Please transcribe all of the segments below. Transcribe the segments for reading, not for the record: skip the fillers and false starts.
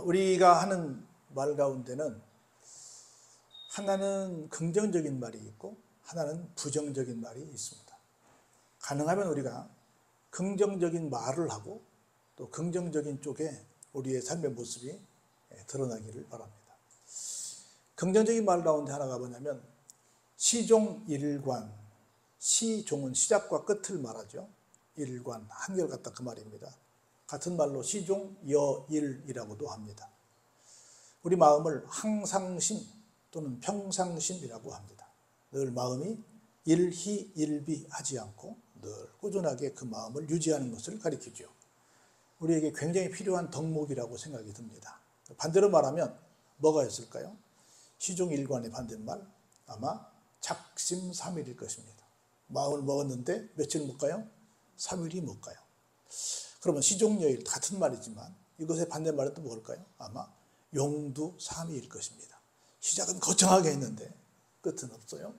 우리가 하는 말 가운데는 하나는 긍정적인 말이 있고 하나는 부정적인 말이 있습니다. 가능하면 우리가 긍정적인 말을 하고 또 긍정적인 쪽에 우리의 삶의 모습이 드러나기를 바랍니다. 긍정적인 말 가운데 하나가 뭐냐면 시종일관, 시종은 시작과 끝을 말하죠. 일관, 한결같다 그 말입니다. 같은 말로 시종여일이라고도 합니다. 우리 마음을 항상심 또는 평상심이라고 합니다. 늘 마음이 일희일비하지 않고 늘 꾸준하게 그 마음을 유지하는 것을 가리키죠. 우리에게 굉장히 필요한 덕목이라고 생각이 듭니다. 반대로 말하면 뭐가 있을까요? 시종일관의 반대말 아마 작심삼일일 것입니다. 마음을 먹었는데 며칠 못 가요? 3일이 못 가요. 그러면 시종여일 같은 말이지만 이것의 반대말은 또 뭘까요? 아마 용두삼이일 것입니다. 시작은 거창하게 했는데 끝은 없어요.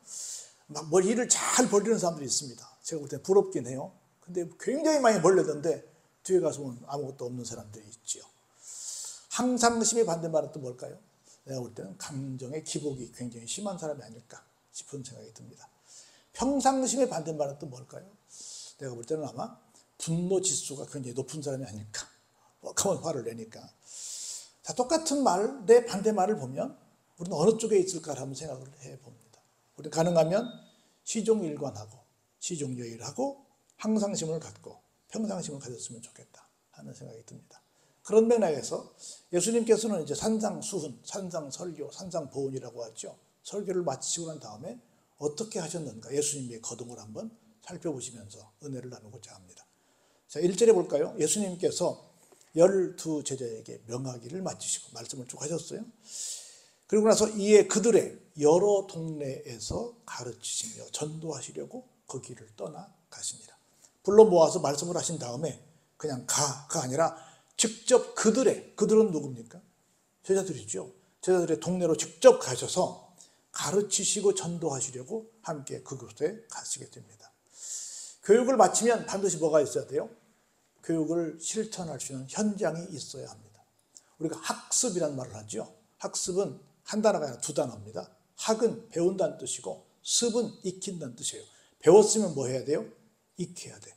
막 일을 잘 벌리는 사람들이 있습니다. 제가 볼 때 부럽긴 해요. 근데 굉장히 많이 벌렸는데 뒤에 가서 보면 아무것도 없는 사람들이 있지요. 항상심의 반대말은 또 뭘까요? 내가 볼 때는 감정의 기복이 굉장히 심한 사람이 아닐까 싶은 생각이 듭니다. 평상심의 반대말은 또 뭘까요? 내가 볼 때는 아마 분노 지수가 굉장히 높은 사람이 아닐까. 뻑하면 화를 내니까. 자, 똑같은 말의 반대말을 보면 우리는 어느 쪽에 있을까 한번 생각을 해봅니다. 우리는 가능하면 시종일관하고 시종여일하고 항상심을 갖고 평상심을 가졌으면 좋겠다 하는 생각이 듭니다. 그런 맥락에서 예수님께서는 이제 산상수훈, 산상설교, 산상보훈이라고 하죠. 설교를 마치시고 난 다음에 어떻게 하셨는가 예수님의 거동을 한번 살펴보시면서 은혜를 나누고자 합니다. 자, 1절에 볼까요? 예수님께서 12 제자에게 명하기를 마치시고 말씀을 쭉 하셨어요. 그리고 나서 이에 그들의 여러 동네에서 가르치시며 전도하시려고 그 길을 떠나가십니다. 불러 모아서 말씀을 하신 다음에 그냥 가가 아니라 직접 그들은 누굽니까? 제자들이죠. 제자들의 동네로 직접 가셔서 가르치시고 전도하시려고 함께 그곳에 가시게 됩니다. 교육을 마치면 반드시 뭐가 있어야 돼요? 교육을 실천할 수 있는 현장이 있어야 합니다. 우리가 학습이라는 말을 하죠. 학습은 한 단어가 아니라 두 단어입니다. 학은 배운다는 뜻이고 습은 익힌다는 뜻이에요. 배웠으면 뭐 해야 돼요? 익혀야 돼.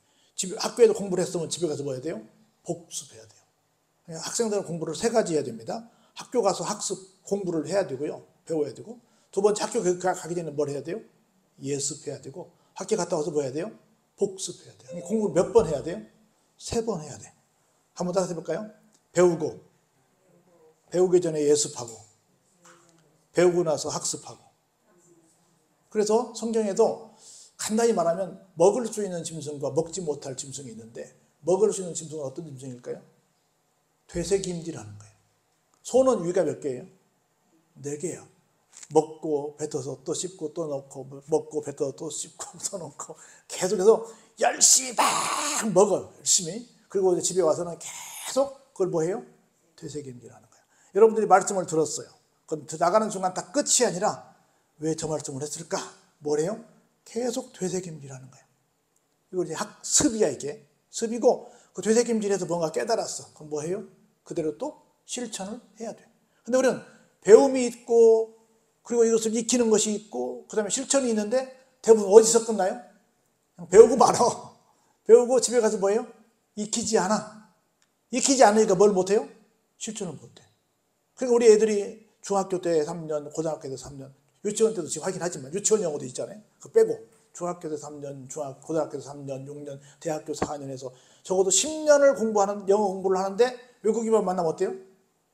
학교에도 공부를 했으면 집에 가서 뭐 해야 돼요? 복습해야 돼요. 학생들은 공부를 3가지 해야 됩니다. 학교 가서 학습 공부를 해야 되고요. 배워야 되고 두 번째 학교 가기 전에 뭘 해야 돼요? 예습해야 되고 학교 갔다 와서 뭐 해야 돼요? 복습해야 돼요. 공부를 몇 번 해야 돼요? 3번 해야 돼. 한번 다시 해볼까요? 배우기 전에 예습하고 배우고 나서 학습하고. 그래서 성경에도 간단히 말하면 먹을 수 있는 짐승과 먹지 못할 짐승이 있는데 먹을 수 있는 짐승은 어떤 짐승일까요? 되새김질하는 거예요. 소는 위가 몇 개예요? 4개야. 먹고 뱉어서 또 씹고 또 넣고 먹고 뱉어서 또 씹고 또 넣고 계속해서 열심히 막 먹어요. 열심히. 그리고 이제 집에 와서는 계속 그걸 뭐 해요? 되새김질하는 거예요. 여러분들이 말씀을 들었어요. 그럼 나가는 순간 다 끝이 아니라 왜 저 말씀을 했을까? 뭐래요? 계속 되새김질하는 거예요. 이거 이제 학습이야 이게. 습이고 그 되새김질해서 뭔가 깨달았어. 그럼 뭐 해요? 그대로 또 실천을 해야 돼. 근데 우리는 배움이 있고 그리고 이것을 익히는 것이 있고 그 다음에 실천이 있는데 대부분 어디서 끝나요? 그냥 배우고 말아. 배우고 집에 가서 뭐예요? 익히지 않아. 익히지 않으니까 뭘 못해요? 실천을 못해. 그러니까 우리 애들이 중학교 때 3년, 고등학교 때 3년, 유치원 때도 지금 하긴 하지만 유치원 영어도 있잖아요. 그거 빼고 중학교 때 3년, 고등학교 때 3년, 6년, 대학교 4년에서 적어도 10년을 공부하는 영어 공부를 하는데 외국인만 만나면 어때요?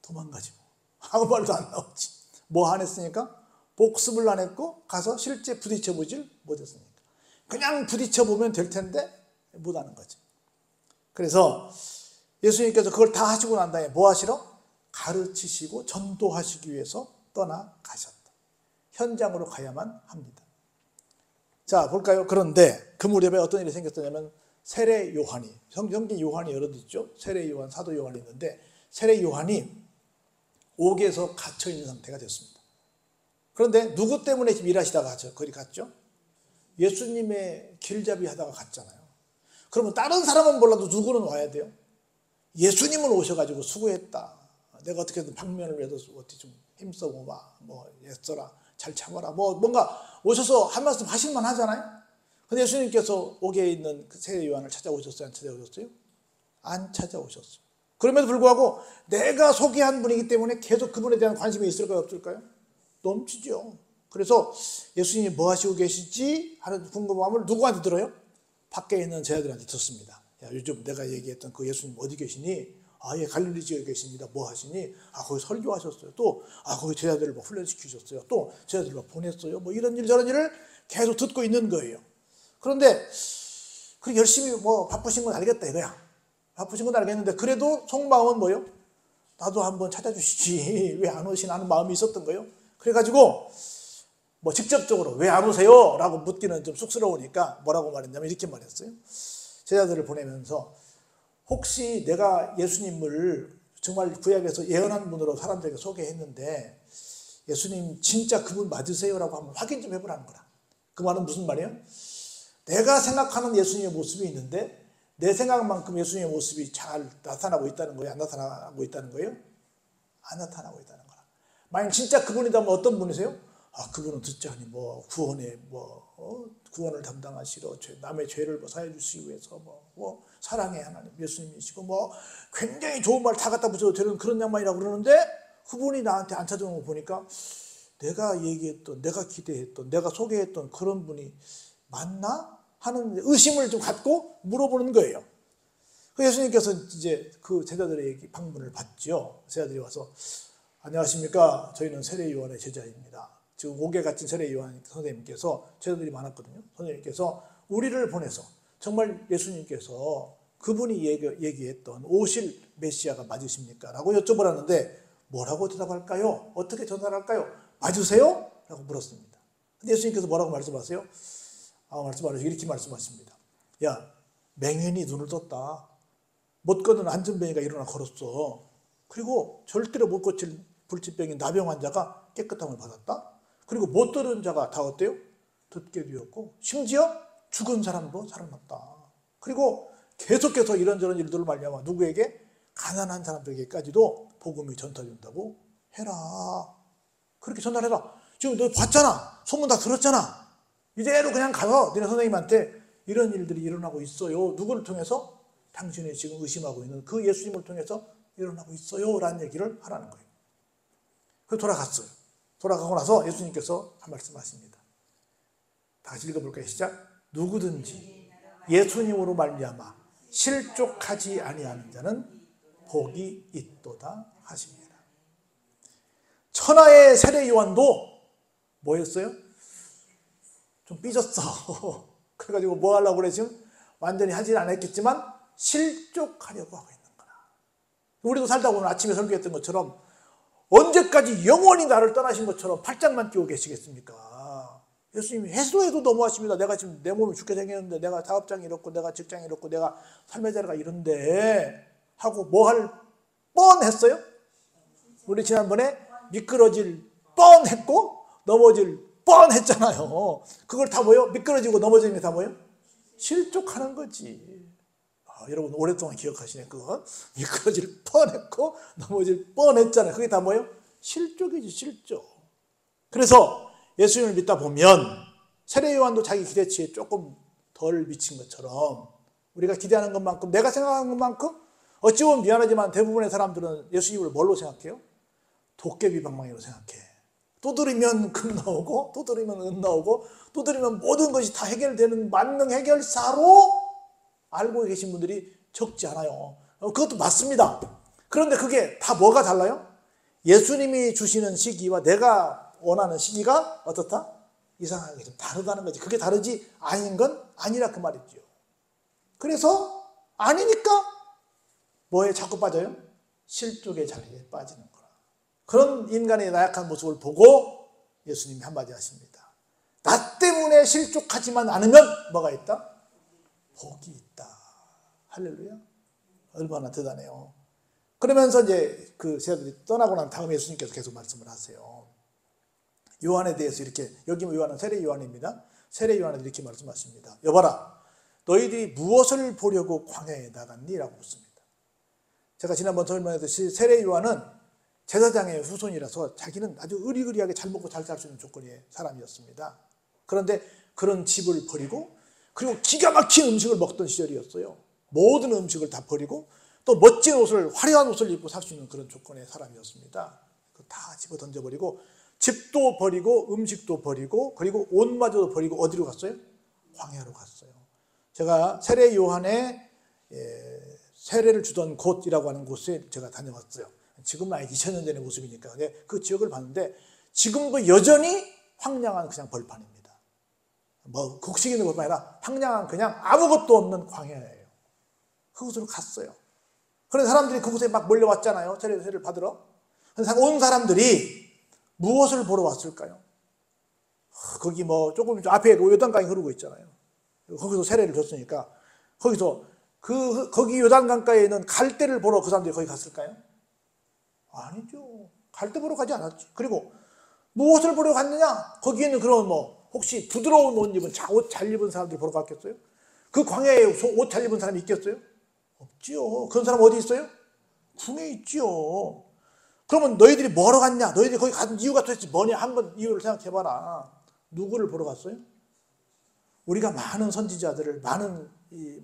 도망가지 뭐. 아무 말도 안 나오지. 뭐 안 했으니까? 복습을 안 했고 가서 실제 부딪혀보질 못했으니까. 그냥 부딪혀보면 될 텐데 못하는 거지. 그래서 예수님께서 그걸 다 하시고 난 다음에 뭐 하시러? 가르치시고 전도하시기 위해서 떠나가셨다. 현장으로 가야만 합니다. 자, 볼까요? 그런데 그 무렵에 어떤 일이 생겼냐면 세례 요한이, 성경 요한이 여러 있죠. 세례 요한, 사도 요한이 있는데 세례 요한이 옥에서 갇혀있는 상태가 됐습니다. 그런데 누구 때문에 지금 일하시다가 거기 갔죠? 예수님의 길잡이 하다가 갔잖아요. 그러면 다른 사람은 몰라도 누구는 와야 돼요? 예수님은 오셔가지고 수고했다. 내가 어떻게든 방면을 위해서 어떻게 좀 힘써고 뭐 애써라, 잘 참아라, 뭐 뭔가 오셔서 한 말씀 하실만 하잖아요. 근데 예수님께서 옥에 있는 그 세례 요한을 찾아오셨어요? 안 찾아오셨어요? 안 찾아오셨어요. 그럼에도 불구하고 내가 소개한 분이기 때문에 계속 그분에 대한 관심이 있을까요, 없을까요? 넘치죠. 그래서 예수님이 뭐 하시고 계시지 하는 궁금함을 누구한테 들어요? 밖에 있는 제자들한테 듣습니다. 야, 요즘 내가 얘기했던 그 예수님 어디 계시니? 아, 예, 갈릴리 지역에 계십니다. 뭐 하시니? 아, 거기 설교하셨어요. 또, 아, 거기 제자들을 뭐 훈련시키셨어요. 또, 제자들을 뭐 보냈어요. 뭐 이런 일 저런 일을 계속 듣고 있는 거예요. 그런데, 그 열심히 뭐 바쁘신 건 알겠다 이거야. 바쁘신 건 알겠는데, 그래도 속마음은 뭐예요? 나도 한번 찾아주시지. 왜 안 오시나 하는 마음이 있었던 거예요. 그래가지고, 뭐 직접적으로 왜 안 오세요? 라고 묻기는 좀 쑥스러우니까 뭐라고 말했냐면 이렇게 말했어요. 제자들을 보내면서 혹시 내가 예수님을 정말 구약에서 예언한 분으로 사람들에게 소개했는데 예수님 진짜 그분 맞으세요? 라고 한번 확인 좀 해보라는 거라. 그 말은 무슨 말이에요? 내가 생각하는 예수님의 모습이 있는데 내 생각만큼 예수님의 모습이 잘 나타나고 있다는 거예요? 안 나타나고 있다는 거예요? 안 나타나고 있다는 거라. 만약 진짜 그분이다면 어떤 분이세요? 아, 그분은 듣지 않니 뭐 구원에 구원을 담당하시러 남의 죄를 뭐 사해 주시기 위해서 뭐 사랑의 하나님 예수님이시고 뭐 굉장히 좋은 말 다 갖다 붙여도 되는 그런 양반이라고 그러는데 그분이 나한테 안 찾아오는 거 보니까 내가 얘기했던, 내가 기대했던, 내가 소개했던 그런 분이 맞나 하는 의심을 좀 갖고 물어보는 거예요. 그 예수님께서 이제 그 제자들의 방문을 받죠. 제자들이 와서 안녕하십니까? 저희는 세례 요한의 제자입니다. 지금 옥에 갇힌 세례 요한 선생님께서 제자들이 많았거든요. 선생님께서 우리를 보내서 정말 예수님께서 그분이 얘기했던 오실 메시아가 맞으십니까? 라고 여쭤보라는데 뭐라고 대답할까요? 어떻게 전달할까요? 맞으세요? 라고 물었습니다. 근데 예수님께서 뭐라고 말씀하세요? 말씀하시고 이렇게 말씀하십니다. 야, 맹인이 눈을 떴다. 못 걷는 안전뱅이가 일어나 걸었어. 그리고 절대로 못 고칠 불치병인 나병 환자가 깨끗함을 받았다. 그리고 못 들은 자가 다 어때요? 듣게 되었고 심지어 죽은 사람도 살아났다. 그리고 계속해서 이런저런 일들을 말미암아 누구에게? 가난한 사람들에게까지도 복음이 전달된다고 해라. 그렇게 전달해라. 지금 너 봤잖아. 소문 다 들었잖아. 이대로 그냥 가서 너네 선생님한테 이런 일들이 일어나고 있어요. 누구를 통해서? 당신이 지금 의심하고 있는 그 예수님을 통해서 일어나고 있어요. 라는 얘기를 하라는 거예요. 그래서 돌아갔어요. 돌아가고 나서 예수님께서 한 말씀 하십니다. 다시 읽어볼까요? 시작. 누구든지 예수님으로 말미암아 실족하지 아니하는 자는 복이 있도다 하십니다. 천하의 세례 요한도 뭐였어요? 좀 삐졌어. 그래가지고 뭐 하려고 그래 지금? 완전히 하진 않았겠지만 실족하려고 하고 있는 거라. 우리도 살다 보면 아침에 설교했던 것처럼 언제까지 영원히 나를 떠나신 것처럼 팔짱만 끼고 계시겠습니까? 예수님이 해도 너무하십니다. 내가 지금 내 몸이 죽게 생겼는데 내가 사업장이 이렇고 내가 직장이 이렇고 내가 삶의 자리가 이런데 하고 뭐 할 뻔했어요? 우리 지난번에 미끄러질 뻔했고 넘어질 뻔했잖아요. 그걸 다 뭐예요? 미끄러지고 넘어지는 게 다 뭐예요? 실족하는 거지. 여러분 오랫동안 기억하시네. 그건 미끄러질 뻔했고 넘어질 뻔했잖아요. 그게 다 뭐예요? 실족이지, 실족. 그래서 예수님을 믿다 보면 세례 요한도 자기 기대치에 조금 덜 미친 것처럼 우리가 기대하는 것만큼 내가 생각하는 것만큼 어찌 보면 미안하지만 대부분의 사람들은 예수님을 뭘로 생각해요? 도깨비 방망이로 생각해. 두드리면 금 나오고 두드리면 은 나오고 두드리면 모든 것이 다 해결되는 만능 해결사로 알고 계신 분들이 적지 않아요. 그것도 맞습니다. 그런데 그게 다 뭐가 달라요? 예수님이 주시는 시기와 내가 원하는 시기가 어떻다? 이상하게 좀 다르다는 거지. 그게 다르지 아닌 건 아니라 그 말이죠. 그래서 아니니까 뭐에 자꾸 빠져요? 실족의 자리에 빠지는 거라. 그런 인간의 나약한 모습을 보고 예수님이 한마디 하십니다. 나 때문에 실족하지만 않으면 뭐가 있다? 복이 있다. 할렐루야. 얼마나 대단해요. 그러면서 이제 그 제자들이 떠나고 난 다음에 예수님께서 계속 말씀을 하세요. 요한에 대해서 이렇게, 여기 요한은 세례 요한입니다. 세례 요한은 이렇게 말씀하십니다. 여봐라, 너희들이 무엇을 보려고 광야에 나갔니? 라고 묻습니다. 제가 지난번 설명했듯이 세례 요한은 제사장의 후손이라서 자기는 아주 의리의리하게 잘 먹고 잘 살 수 있는 조건의 사람이었습니다. 그런데 그런 집을 버리고 그리고 기가 막힌 음식을 먹던 시절이었어요. 모든 음식을 다 버리고 또 멋진 옷을, 화려한 옷을 입고 살 수 있는 그런 조건의 사람이었습니다. 다 집어 던져버리고 집도 버리고 음식도 버리고 그리고 옷마저도 버리고 어디로 갔어요? 광야로 갔어요. 제가 세례 요한의 세례를 주던 곳이라고 하는 곳에 제가 다녀왔어요. 지금은 2000년 전의 모습이니까. 그 지역을 봤는데 지금도 여전히 황량한 그냥 벌판입니다. 뭐 곡식 있는 것만 아니라 황량한 그냥 아무것도 없는 광야예요. 그곳으로 갔어요. 그래서 사람들이 그곳에 막 몰려왔잖아요. 세례를 받으러. 온 사람들이 무엇을 보러 왔을까요? 거기 뭐 조금 앞에 요단강이 흐르고 있잖아요. 거기서 세례를 줬으니까 거기서 거기 요단강가에 있는 갈대를 보러 그 사람들이 거기 갔을까요? 아니죠. 갈대 보러 가지 않았지. 그리고 무엇을 보러 갔느냐? 거기에는 그런 뭐 혹시 부드러운 옷 입은 옷 잘 입은 사람들 보러 갔겠어요? 그 광야에 옷 잘 입은 사람이 있겠어요? 없지요. 그런 사람 어디 있어요? 궁에 있지요. 그러면 너희들이 뭐하러 갔냐? 너희들이 거기 간 이유가 도대체 뭐냐? 한번 이유를 생각해봐라. 누구를 보러 갔어요? 우리가 많은 선지자들을, 많은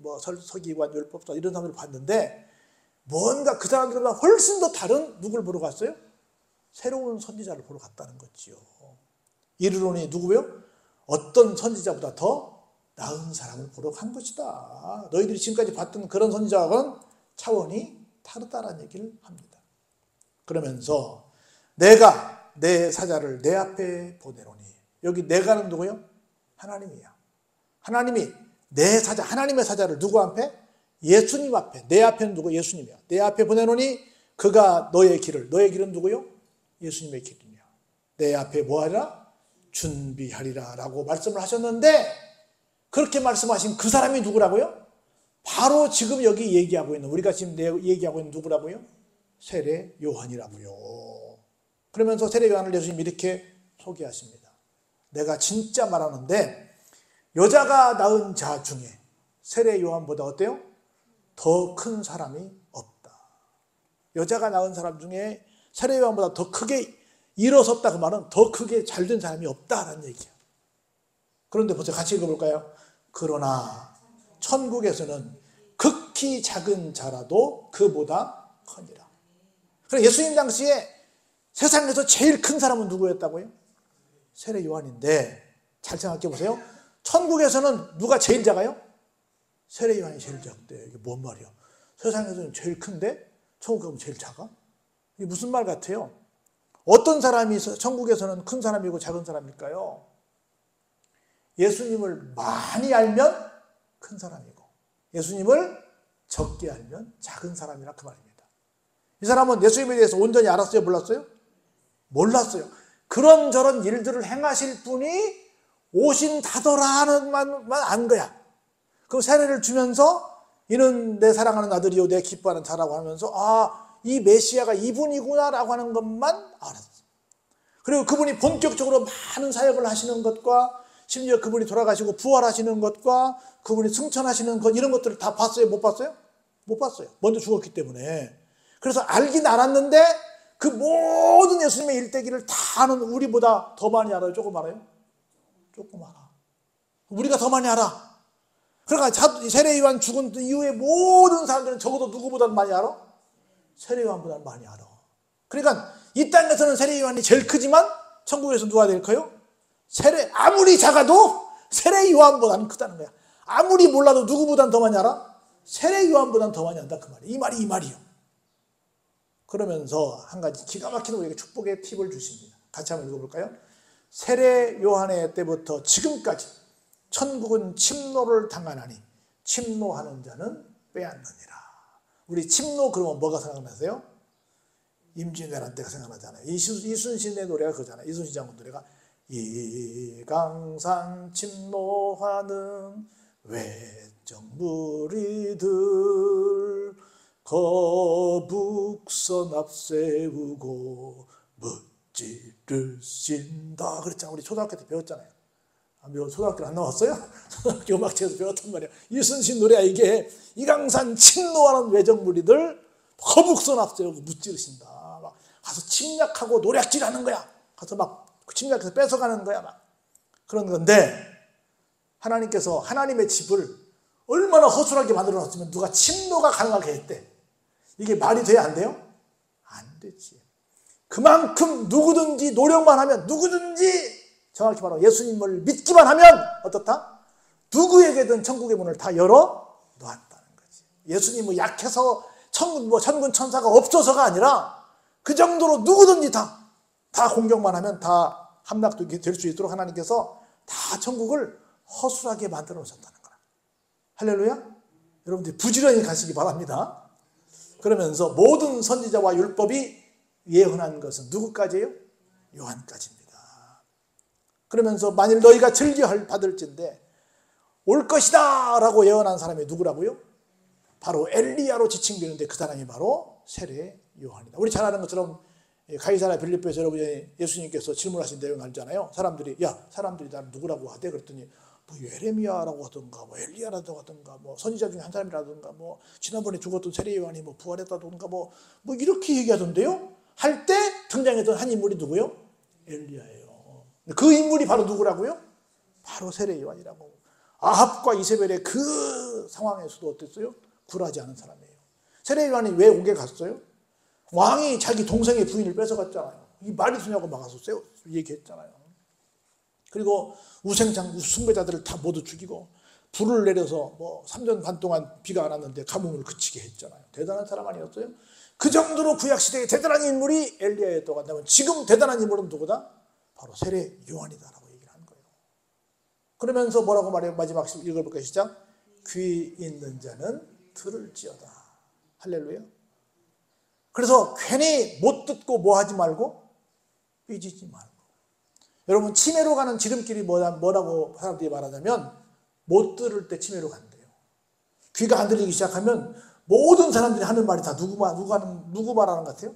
뭐 서기관, 율법사 이런 사람들을 봤는데 뭔가 그 사람들보다 훨씬 더 다른 누구를 보러 갔어요? 새로운 선지자를 보러 갔다는 거지요. 이르노니 누구요? 어떤 선지자보다 더 나은 사람을 보러 간 것이다. 너희들이 지금까지 봤던 그런 선지자와는 차원이 다르다는 얘기를 합니다. 그러면서 내가 내 사자를 내 앞에 보내노니, 여기 내가는 누구요? 하나님이야. 하나님이 내 사자, 하나님의 사자를 누구 앞에? 예수님 앞에. 내 앞에는 누구? 예수님이야. 내 앞에 보내노니 그가 너의 길은 누구요? 예수님의 길이냐. 내 앞에 뭐하리라? 준비하리라 라고 말씀을 하셨는데, 그렇게 말씀하신 그 사람이 누구라고요? 바로 지금 여기 얘기하고 있는, 우리가 지금 얘기하고 있는 누구라고요? 세례 요한이라고요. 그러면서 세례 요한을 예수님이 이렇게 소개하십니다. 내가 진짜 말하는데 여자가 낳은 자 중에 세례 요한보다 어때요? 더 큰 사람이 없다. 여자가 낳은 사람 중에 세례 요한보다 더 크게 일어섰다, 그 말은 더 크게 잘된 사람이 없다라는 얘기야. 그런데 보세요. 같이 읽어볼까요? 그러나 천국에서는 극히 작은 자라도 그보다 커니라. 그럼 예수님 당시에 세상에서 제일 큰 사람은 누구였다고요? 세례 요한인데, 잘 생각해 보세요. 천국에서는 누가 제일 작아요? 세례 요한이 제일 작대. 이게 뭔 말이야? 세상에서는 제일 큰데 천국 가면 제일 작아? 이게 무슨 말 같아요? 어떤 사람이 천국에서는 큰 사람이고 작은 사람일까요? 예수님을 많이 알면 큰 사람이고 예수님을 적게 알면 작은 사람이라 그 말입니다. 이 사람은 예수님에 대해서 온전히 알았어요? 몰랐어요? 몰랐어요. 그런저런 일들을 행하실 분이 오신다더라 하는 말만 안 거야. 그 세례를 주면서 이는 내 사랑하는 아들이요 내 기뻐하는 자라고 하면서 이 메시아가 이분이구나 라고 하는 것만 알았어. 그리고 그분이 본격적으로 많은 사역을 하시는 것과 심지어 그분이 돌아가시고 부활하시는 것과 그분이 승천하시는 것, 이런 것들을 다 봤어요? 못 봤어요? 못 봤어요. 먼저 죽었기 때문에. 그래서 알긴 알았는데 그 모든 예수님의 일대기를 다 아는 우리보다 더 많이 알아요? 조금 알아요? 조금 알아. 우리가 더 많이 알아. 그러니까 세례 요한 죽은 이후에 모든 사람들은 적어도 누구보다 많이 알아? 세례 요한보다 많이 알아. 그러니까 이 땅에서는 세례 요한이 제일 크지만 천국에서 누가 제일 커요? 아무리 작아도 세례 요한보다는 크다는 거야. 아무리 몰라도 누구보다는 더 많이 알아? 세례 요한보다는 더 많이 안다 그 말이에요. 이 말이요. 그러면서 한 가지 기가 막히는 우리에게 축복의 팁을 주십니다. 같이 한번 읽어볼까요? 세례 요한의 때부터 지금까지 천국은 침노를 당하나니 침노하는 자는 빼앗느니라. 우리 침노 그러면 뭐가 생각나세요? 임진왜란 때가 생각나잖아요. 이순신의 노래가 그거잖아요. 이순신 장군 노래가 이강산 침노하는 외적무리들 거북선 앞세우고 묻지를 씬다 그랬잖아요. 우리 초등학교 때 배웠잖아요. 초등학교 안 나왔어요? 초등학교 음악체에서 배웠단 말이야. 이순신 노래야 이게. 이강산 침노하는 외적무리들 거북선 앞세우고 묻지르신다. 가서 침략하고 노략질하는 거야. 가서 막 침략해서 뺏어가는 거야. 막 그런 건데, 하나님께서 하나님의 집을 얼마나 허술하게 만들어놨으면 누가 침노가 가능하게 했대. 이게 말이 돼야 안 돼요? 안 되지. 그만큼 누구든지 노력만 하면, 누구든지 정확히 말하면 예수님을 믿기만 하면 어떻다? 누구에게든 천국의 문을 다 열어 놓았다는 거지. 예수님은 약해서 천군 천사가 없어서가 아니라 그 정도로 누구든지 다 공경만 하면 다 함락도 될 수 있도록 하나님께서 다 천국을 허술하게 만들어 놓으셨다는 거야. 할렐루야. 여러분들 부지런히 가시기 바랍니다. 그러면서 모든 선지자와 율법이 예언한 것은 누구까지예요? 요한까지입니다. 그러면서 만일 너희가 즐겨 받을진대 올 것이다 라고 예언한 사람이 누구라고요? 바로 엘리야로 지칭되는데 그 사람이 바로 세례 요한이다. 우리 잘 아는 것처럼 가이사랴 빌립보에서 여러분이 예수님께서 질문하신 내용 알잖아요. 사람들이 나를 누구라고 하대? 그랬더니 뭐 예레미야라고 하던가, 뭐 엘리야라고 하던가, 뭐 선지자 중에 한 사람이라던가, 뭐 지난번에 죽었던 세례 요한이 뭐 부활했다던가, 뭐 이렇게 얘기하던데요. 할 때 등장했던 한 인물이 누구요? 엘리야예요. 그 인물이 바로 누구라고요? 바로 세례 요한이라고. 아합과 이세벨의 그 상황에서도 어땠어요? 굴하지 않은 사람이에요. 세례 요한이 왜 옥에 갔어요? 왕이 자기 동생의 부인을 뺏어갔잖아요. 이 말이 되냐고 막아서 얘기했잖아요. 그리고 우생장 숭배자들을 다 모두 죽이고 불을 내려서 3년 반 동안 비가 안 왔는데 가뭄을 그치게 했잖아요. 대단한 사람 아니었어요? 그 정도로 구약시대에 대단한 인물이 엘리야였다고 한다면 지금 대단한 인물은 누구다? 바로 세례 요한이다라고 얘기를 하는 거예요. 그러면서 뭐라고 말해요? 마지막 읽어볼까요? 시작. 귀 있는 자는 들을지어다. 할렐루야. 그래서 괜히 못 듣고 뭐 하지 말고 삐지지 말고. 여러분 치매로 가는 지름길이 뭐라고 사람들이 말하자면 못 들을 때 치매로 간대요. 귀가 안 들리기 시작하면 모든 사람들이 하는 말이 다 누구 말하는 것 같아요?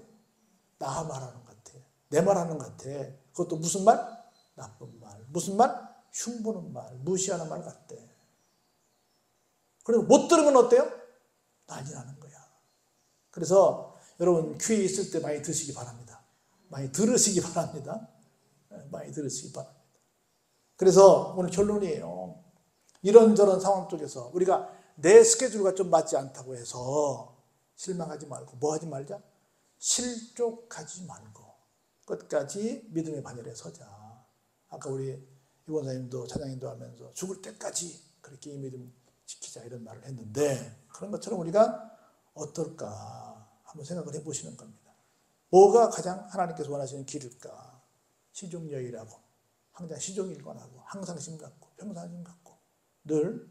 나 말하는 것 같아. 내 말하는 것 같아. 그것도 무슨 말? 나쁜 말. 무슨 말? 흉보는 말. 무시하는 말 같대. 그리고 못 들으면 어때요? 난리 나는 거야. 그래서 여러분 귀 있을 때 많이 드시기 바랍니다. 많이 들으시기 바랍니다. 많이 들으시기 바랍니다. 그래서 오늘 결론이에요. 이런저런 상황 속에서 우리가 내 스케줄과 좀 맞지 않다고 해서 실망하지 말고 뭐 하지 말자? 실족하지 말고 끝까지 믿음의 반열에 서자. 아까 우리 이원사님도 차장님도 하면서 죽을 때까지 그렇게 이 믿음 지키자 이런 말을 했는데 그런 것처럼 우리가 어떨까 한번 생각을 해보시는 겁니다. 뭐가 가장 하나님께서 원하시는 길일까? 시종여일하고 항상 시종일관하고 항상심 갖고 평상심 갖고 늘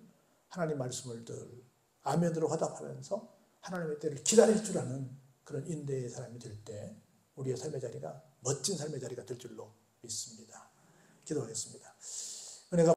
하나님 말씀을 늘 아멘으로 화답하면서 하나님의 때를 기다릴 줄 아는 그런 인내의 사람이 될 때 우리의 삶의 자리가 멋진 삶의 자리가 될 줄로 믿습니다. 기도하겠습니다. 은혜가